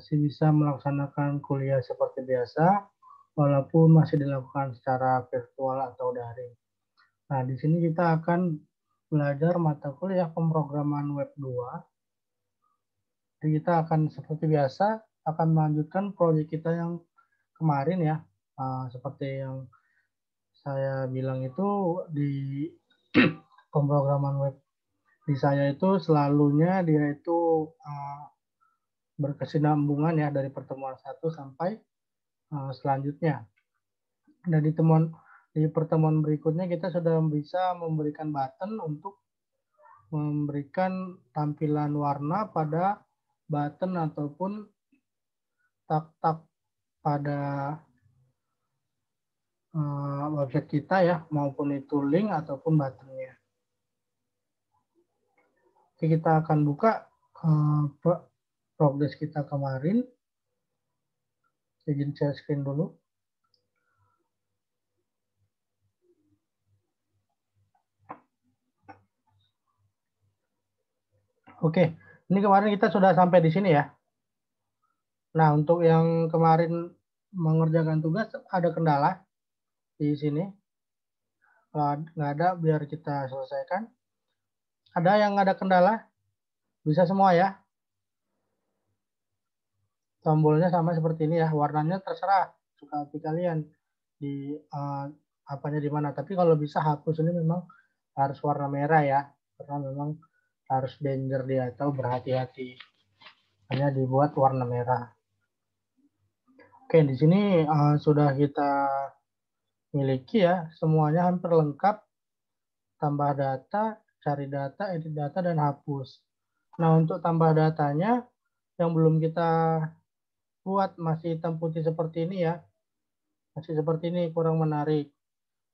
masih bisa melaksanakan kuliah seperti biasa, walaupun masih dilakukan secara virtual atau daring. Nah, di sini kita akan belajar mata kuliah pemrograman web 2. Jadi kita akan seperti biasa, akan melanjutkan proyek kita yang kemarin ya. Seperti yang saya bilang itu di pemrograman web di saya itu selalunya dia itu berkesinambungan ya dari pertemuan satu sampai selanjutnya. Dan di pertemuan berikutnya kita sudah bisa memberikan button untuk memberikan tampilan warna pada button ataupun tak-tak pada website kita ya, maupun itu link ataupun buttonnya. Oke, kita akan buka progres kita kemarin. Izin share screen dulu. Oke, ini kemarin kita sudah sampai di sini ya. Nah, untuk yang kemarin mengerjakan tugas ada kendala di sini. Kalau nggak ada, biar kita selesaikan. Ada yang ada kendala? Bisa semua ya. Tombolnya sama seperti ini ya. Warnanya terserah suka hati kalian di apanya di mana. Tapi kalau bisa hapus ini memang harus warna merah ya, karena memang harus danger dia atau berhati-hati. Hanya dibuat warna merah. Oke, di sini sudah kita miliki ya, semuanya hampir lengkap. Tambah data, cari data, edit data, dan hapus. Nah, untuk tambah datanya yang belum kita buat masih hitam putih seperti ini ya. Masih seperti ini, kurang menarik.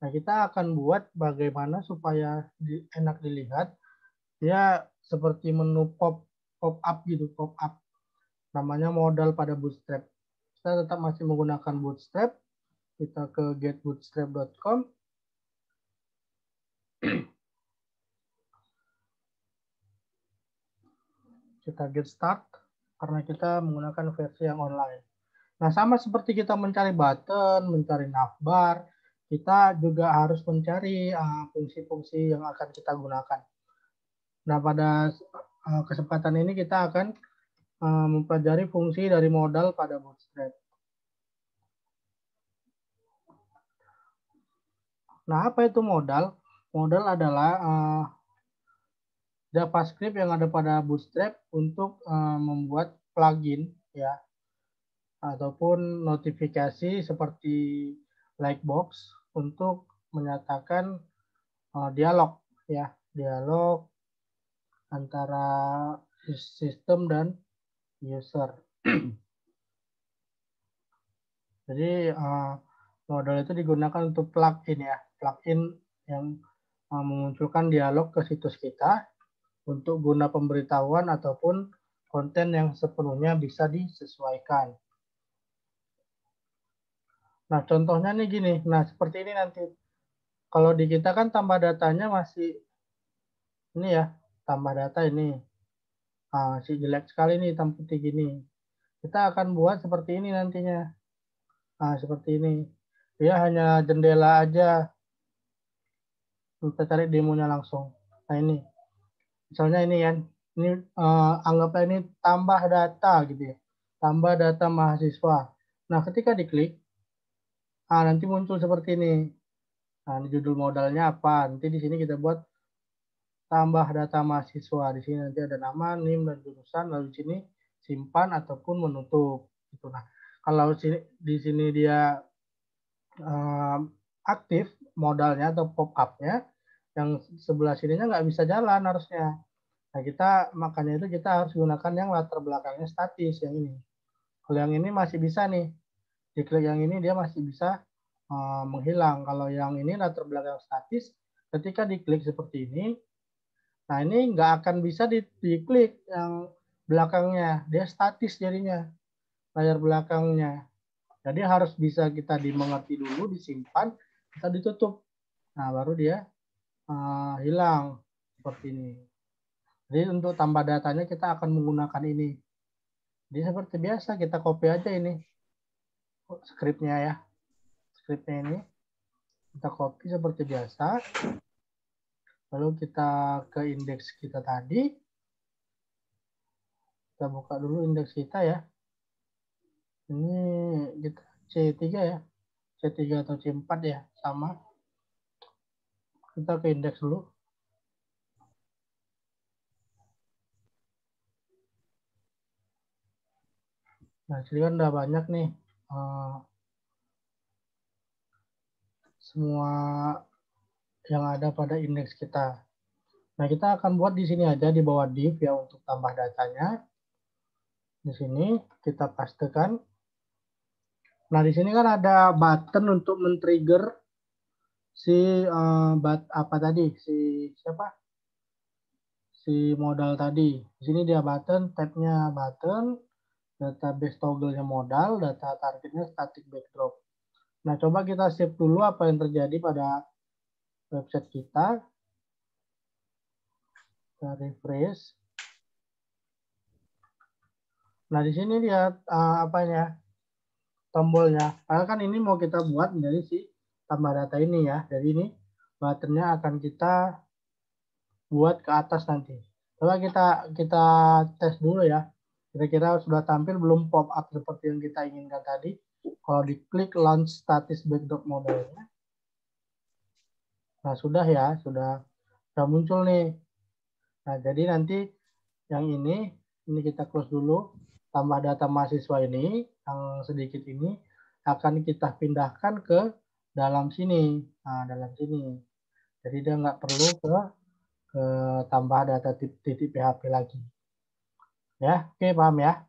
Nah, kita akan buat bagaimana supaya enak dilihat. Dia seperti menu pop-up gitu, pop-up. Namanya modal pada Bootstrap. Kita tetap masih menggunakan Bootstrap. Kita ke getbootstrap.com. Kita get start karena kita menggunakan versi yang online. Nah, sama seperti kita mencari button, mencari navbar, kita juga harus mencari fungsi-fungsi yang akan kita gunakan. Nah, pada kesempatan ini kita akan mempelajari fungsi dari modal pada Bootstrap. Nah, apa itu modal? Modal adalah JavaScript yang ada pada Bootstrap untuk membuat plugin ya, ataupun notifikasi seperti Lightbox untuk menyatakan dialog ya, dialog antara sistem dan user. Jadi modal itu digunakan untuk plugin ya, plugin yang memunculkan dialog ke situs kita untuk guna pemberitahuan ataupun konten yang sepenuhnya bisa disesuaikan. Nah, contohnya nih gini. Nah, seperti ini nanti. Kalau di kita kan tambah datanya masih ini ya, tambah data ini. Si jelek sekali nih hitam putih gini. Kita akan buat seperti ini nantinya. Seperti ini. Dia hanya jendela aja. Kita cari demonya langsung. Nah, ini. Misalnya ini kan. Ini anggaplah ini tambah data gitu ya. Tambah data mahasiswa. Nah, ketika diklik, nanti muncul seperti ini. Nah, ini judul modalnya apa? Nanti di sini kita buat tambah data mahasiswa. Di sini nanti ada nama, NIM, dan jurusan. Lalu di sini simpan ataupun menutup. Gitu. Nah, kalau di sini dia aktif modalnya atau pop-up-nya, yang sebelah sininya nggak bisa jalan harusnya. Nah, makanya itu kita harus gunakan yang latar belakangnya statis, yang ini. Kalau yang ini masih bisa nih. Diklik yang ini dia masih bisa menghilang. Kalau yang ini latar belakang statis, ketika diklik seperti ini, nah ini nggak akan bisa diklik yang belakangnya. Dia statis jadinya, layar belakangnya. Jadi harus bisa kita dimengerti dulu, disimpan, kita ditutup. Nah, baru dia hilang seperti ini. Jadi untuk tambah datanya kita akan menggunakan ini. Jadi seperti biasa kita copy aja ini skripnya ya. Skripnya ini kita copy seperti biasa. Lalu kita ke indeks kita tadi. Kita buka dulu indeks kita ya. Ini kita C3 ya. C3 atau C4 ya, sama. Kita ke indeks dulu. Nah, sini kan udah banyak nih semua yang ada pada indeks kita. Nah, kita akan buat di sini aja di bawah div ya untuk tambah datanya. Di sini kita pastekan. Nah, di sini kan ada button untuk men-trigger si apa tadi? Si modal tadi. Di sini dia button, tab-nya button, database toggle-nya modal, data targetnya static backdrop. Nah, coba kita save dulu apa yang terjadi pada website kita. Kita refresh. Nah, di sini lihat apanya? Tombolnya. Karena kan ini mau kita buat menjadi si tambah data ini ya. Jadi ini buttonnya akan kita buat ke atas nanti. Coba kita tes dulu ya. Kira-kira sudah tampil belum pop up seperti yang kita inginkan tadi. Kalau diklik launch status backdrop modelnya. Nah, sudah ya, sudah muncul nih. Nah, jadi nanti yang ini kita close dulu. Tambah data mahasiswa ini, yang sedikit ini, akan kita pindahkan ke dalam sini. Nah, dalam sini. Jadi dia nggak perlu ke tambah data titik PHP lagi. Ya, oke, paham ya.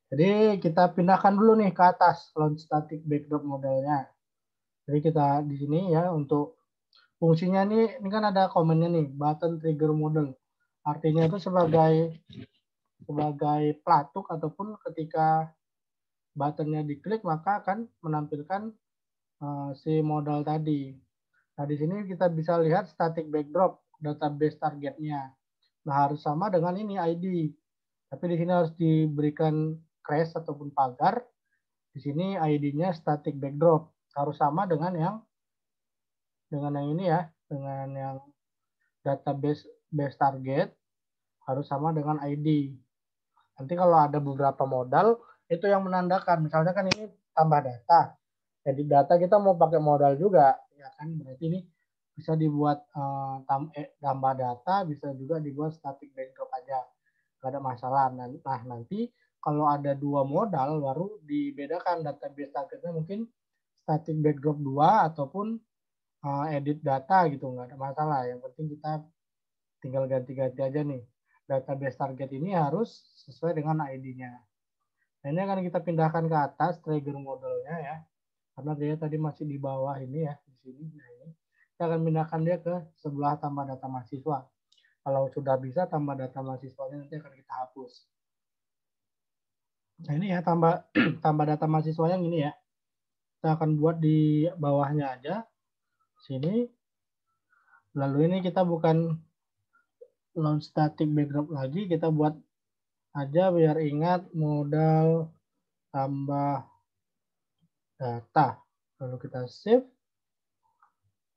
Jadi kita pindahkan dulu nih ke atas launch static backdrop modelnya. Jadi kita di sini ya untuk fungsinya nih, ini kan ada komennya nih, button trigger model. Artinya itu sebagai pelatuk ataupun ketika buttonnya diklik maka akan menampilkan si modal tadi. Nah, di sini kita bisa lihat static backdrop database targetnya. Nah, harus sama dengan ini ID. Tapi di sini harus diberikan crash ataupun pagar. Di sini ID-nya static backdrop. Harus sama dengan yang ini ya, dengan yang database base target harus sama dengan ID. Nanti kalau ada beberapa modal itu yang menandakan. Misalnya kan ini tambah data. Jadi data kita mau pakai modal juga, ya kan? Berarti ini bisa dibuat tambah data, bisa juga dibuat static backdrop aja, nggak ada masalah. Nah, nanti kalau ada dua modal baru dibedakan database targetnya mungkin static backdrop 2 ataupun edit data gitu, nggak ada masalah. Yang penting kita tinggal ganti-ganti aja nih. Database target ini harus sesuai dengan ID-nya. Nah, ini akan kita pindahkan ke atas trigger modelnya ya. Karena dia tadi masih di bawah ini ya, di sini. Nah, ini kita akan pindahkan dia ke sebelah tambah data mahasiswa. Kalau sudah bisa tambah data mahasiswanya nanti akan kita hapus. Nah, ini ya tambah data mahasiswa yang ini ya. Kita akan buat di bawahnya aja. Sini. Lalu ini kita bukan launch static backdrop lagi, kita buat aja biar ingat modal tambah data. Lalu kita save.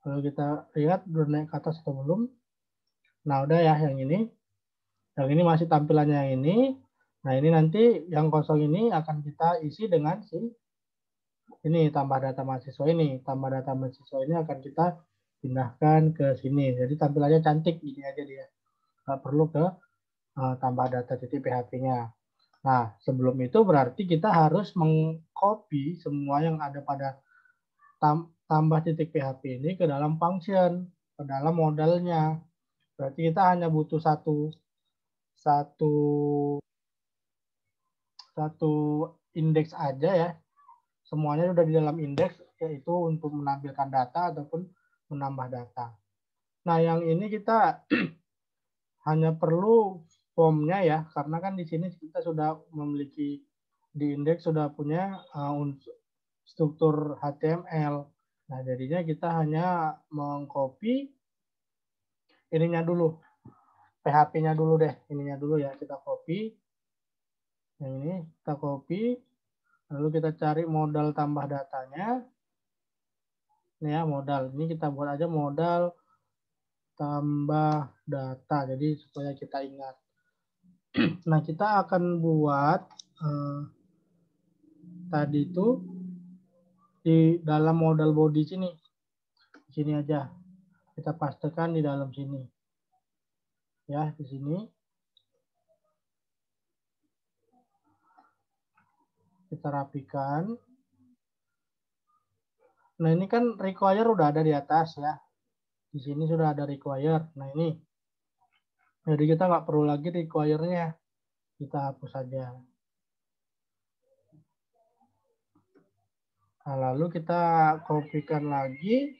Lalu kita lihat udah naik ke atas atau belum. Nah, udah ya yang ini. Yang ini masih tampilannya yang ini. Nah, ini nanti yang kosong ini akan kita isi dengan si ini tambah data mahasiswa ini. Tambah data mahasiswa ini akan kita pindahkan ke sini. Jadi tampilannya cantik gini aja dia. Nggak perlu ke tambah data titik PHP-nya. Nah, sebelum itu berarti kita harus mengcopy semua yang ada pada tambah titik PHP ini ke dalam function, ke dalam modalnya. Berarti kita hanya butuh satu indeks aja ya. Semuanya sudah di dalam indeks, yaitu untuk menampilkan data ataupun menambah data. Nah, yang ini kita hanya perlu formnya ya, karena kan di sini kita sudah memiliki di indeks sudah punya struktur HTML. Nah, jadinya kita hanya mengcopy ininya dulu, PHP-nya dulu deh, ininya dulu ya kita copy. Yang ini kita copy, lalu kita cari modal tambah datanya. Ini ya modal. Ini kita buat aja modal tambah data. Jadi supaya kita ingat. Nah, kita akan buat tadi itu di dalam modal body sini. Di sini aja. Kita pastekan di dalam sini. Ya, di sini. Kita rapikan. Nah, ini kan require udah ada di atas ya. Di sini sudah ada require. Nah, ini. Jadi kita nggak perlu lagi require-nya. Kita hapus saja. Nah, lalu kita kopikan lagi.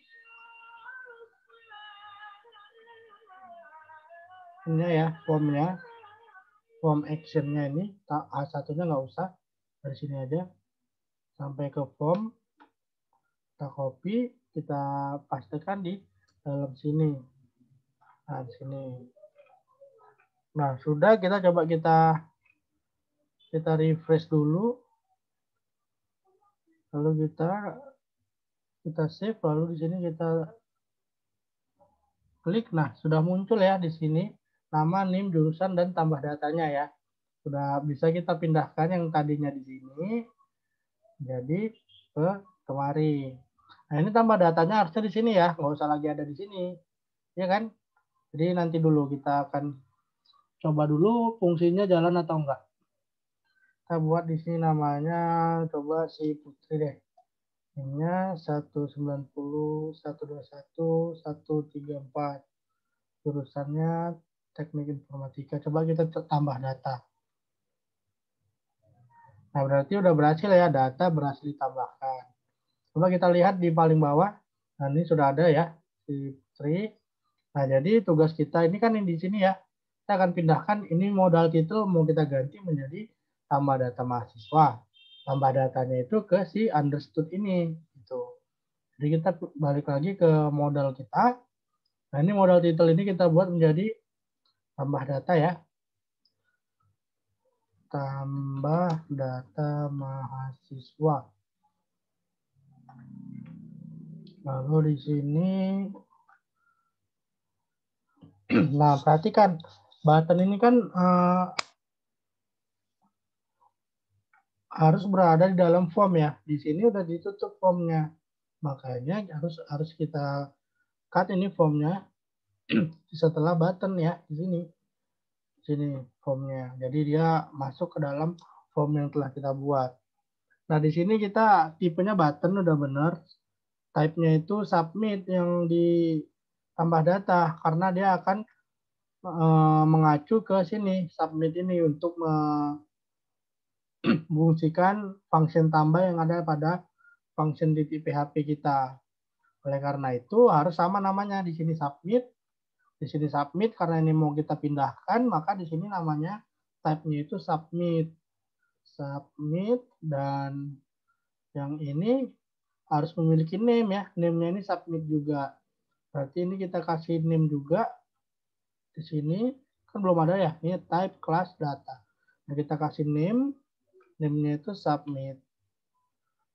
Ini ya, formnya. Form action-nya ini. A1-nya nggak usah. Dari sini aja. Sampai ke form. Kita copy. Kita pastekan di dalam sini. Nah, di sini. Nah, sudah kita coba kita refresh dulu. Lalu kita save, lalu di sini kita klik. Nah, sudah muncul ya di sini nama, NIM, jurusan, dan tambah datanya ya. Sudah bisa kita pindahkan yang tadinya di sini jadi ke kemari. Nah, ini tambah datanya harusnya di sini ya, nggak usah lagi ada di sini. Ya kan? Jadi nanti dulu kita akan coba dulu fungsinya jalan atau enggak. Kita buat di sini namanya, coba si Putri deh. Ini 190, 121, 134. Jurusannya Teknik Informatika. Coba kita tambah data. Nah, berarti udah berhasil ya, data berhasil ditambahkan. Coba kita lihat di paling bawah. Nah, ini sudah ada ya, si Putri. Nah, jadi tugas kita ini kan di sini ya. Kita akan pindahkan ini modal titel mau kita ganti menjadi tambah data mahasiswa. Tambah datanya itu ke si understood ini. Gitu. Jadi kita balik lagi ke modal kita. Nah, ini modal titel ini kita buat menjadi tambah data ya. Tambah data mahasiswa. Lalu di sini, nah perhatikan button ini kan harus berada di dalam form ya. Di sini udah ditutup formnya, makanya harus kita cut ini formnya setelah button ya di sini. Sini formnya. Jadi dia masuk ke dalam form yang telah kita buat. Nah di sini kita tipenya button udah bener. Type-nya itu submit yang di tambah data karena dia akan mengacu ke sini submit ini untuk memfungsikan function tambah yang ada pada function titik PHP kita. Oleh karena itu harus sama namanya di sini submit, di sini submit karena ini mau kita pindahkan maka di sini namanya type-nya itu submit, submit dan yang ini harus memiliki name ya, name-nya ini submit juga. Berarti ini kita kasih name juga di sini kan belum ada ya, ini type class data. Nah, kita kasih name, name-nya itu submit.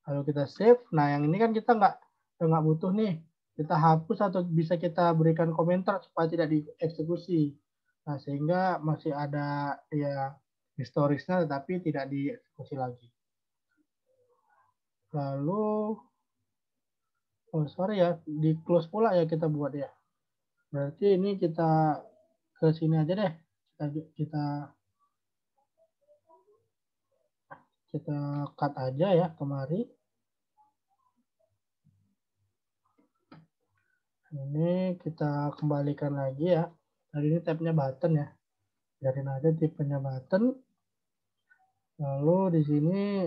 Lalu kita save. Nah, yang ini kan kita nggak butuh nih. Kita hapus atau bisa kita berikan komentar supaya tidak dieksekusi. Nah, sehingga masih ada ya historisnya tetapi tidak dieksekusi lagi. Lalu, oh sorry ya, di close pula ya kita buat ya. Berarti ini kita ke sini aja deh. Kita cut aja ya kemari. Ini kita kembalikan lagi ya. Tadi ini tabnya button ya. Biarin aja tipenya button. Lalu di sini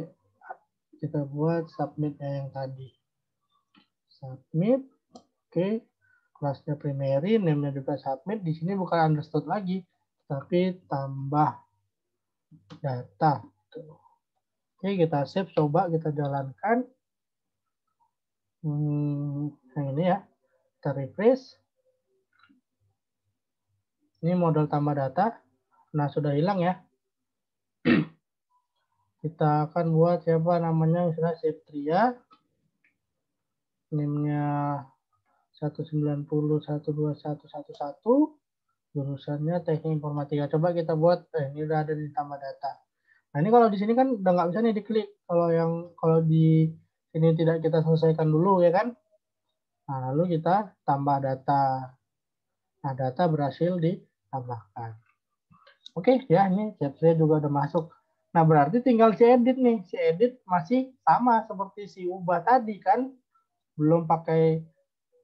kita buat submitnya yang tadi. Submit. Oke. Kelasnya primary, name-nya juga submit. Di sini bukan understood lagi, tapi tambah data. Oke, kita save, coba kita jalankan. Yang ini ya. Kita refresh. Ini modal tambah data. Nah, sudah hilang ya. Kita akan buat siapa namanya, misalnya Septria, NIM-nya 190.121.111, jurusannya Teknik Informatika. Coba kita buat, ini udah ada di tambah data. Nah ini kalau di sini kan udah nggak bisa nih diklik. Kalau di sini tidak kita selesaikan dulu ya kan. Nah lalu kita tambah data. Nah data berhasil ditambahkan. Oke ya, ini chatnya juga udah masuk. Nah berarti tinggal si edit nih. Si edit masih sama seperti si ubah tadi kan. Belum pakai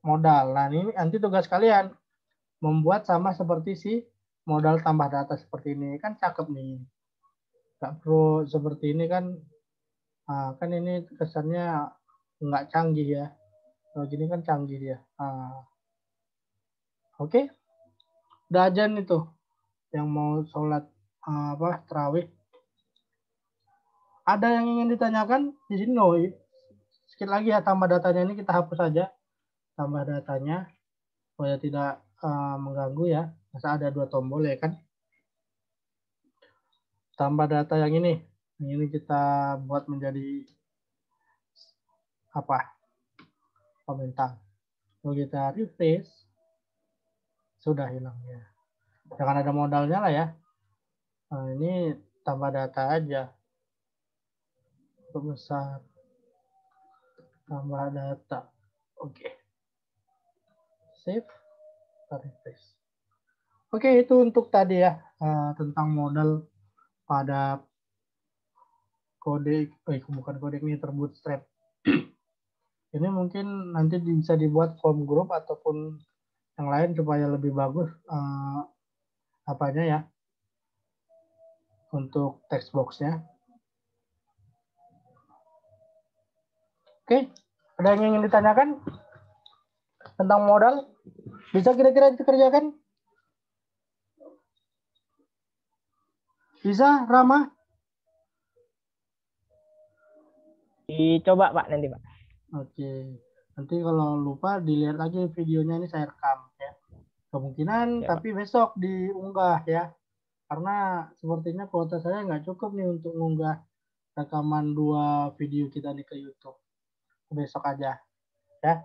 modal. Nah ini nanti tugas kalian membuat sama seperti si modal tambah data seperti ini. Kan cakep nih. Nggak perlu seperti ini kan. Nah, kan ini kesannya nggak canggih ya. Kalau gini kan canggih dia. Nah, oke. Udah ajan itu yang mau sholat terawih. Ada yang ingin ditanyakan di sini? No. Sedikit lagi ya, tambah datanya ini kita hapus saja. Tambah datanya supaya tidak mengganggu ya. Masa ada 2 tombol ya kan. Tambah data yang ini. Yang ini kita buat menjadi komentar. Kalau kita refresh, sudah hilangnya. Jangan ada modalnya lah ya. Nah, ini tambah data aja. Besar. Tambah data. Oke. Save. Refresh. Oke, itu untuk tadi ya. Tentang modal pada kode, bukan kode ini, terbootstrap. Ini mungkin nanti bisa dibuat form group ataupun yang lain supaya lebih bagus apanya ya untuk text box-nya. Oke, ada yang ingin ditanyakan tentang modal? Bisa kira-kira dikerjakan? Bisa, Rama? Dicoba Pak nanti Pak. Oke, nanti kalau lupa dilihat lagi videonya, ini saya rekam ya. Kemungkinan Ya, Pak. tapi besok diunggah ya. Karena sepertinya kuota saya nggak cukup nih untuk mengunggah rekaman 2 video kita nih ke YouTube. Besok aja ya.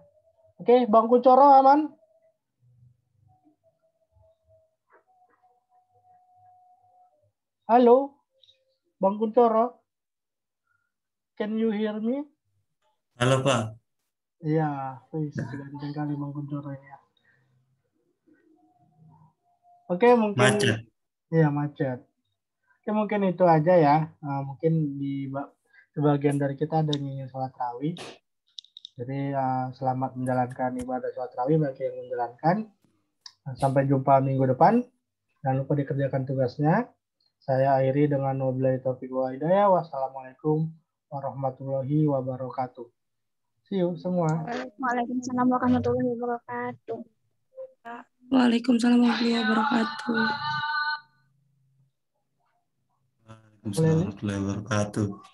Oke, Bang Kuncoro aman? Halo, Bang Kuncoro. Can you hear me? Halo Pak. Iya, ganteng kali Bang Kuncoro ini ya. Oke, mungkin Macet. iya macet. Oke, mungkin itu aja ya. Mungkin di sebagian dari kita ada yang ingin sholat tarawih. Jadi selamat menjalankan ibadah sholat tarawih bagi yang menjalankan. Sampai jumpa minggu depan. Jangan lupa dikerjakan tugasnya. Saya akhiri dengan wabillahi taufiq wa hidayah. Wassalamualaikum warahmatullahi wabarakatuh. See you semua. Waalaikumsalam warahmatullahi wabarakatuh. Waalaikumsalam warahmatullahi wabarakatuh. Waalaikumsalam warahmatullahi wabarakatuh.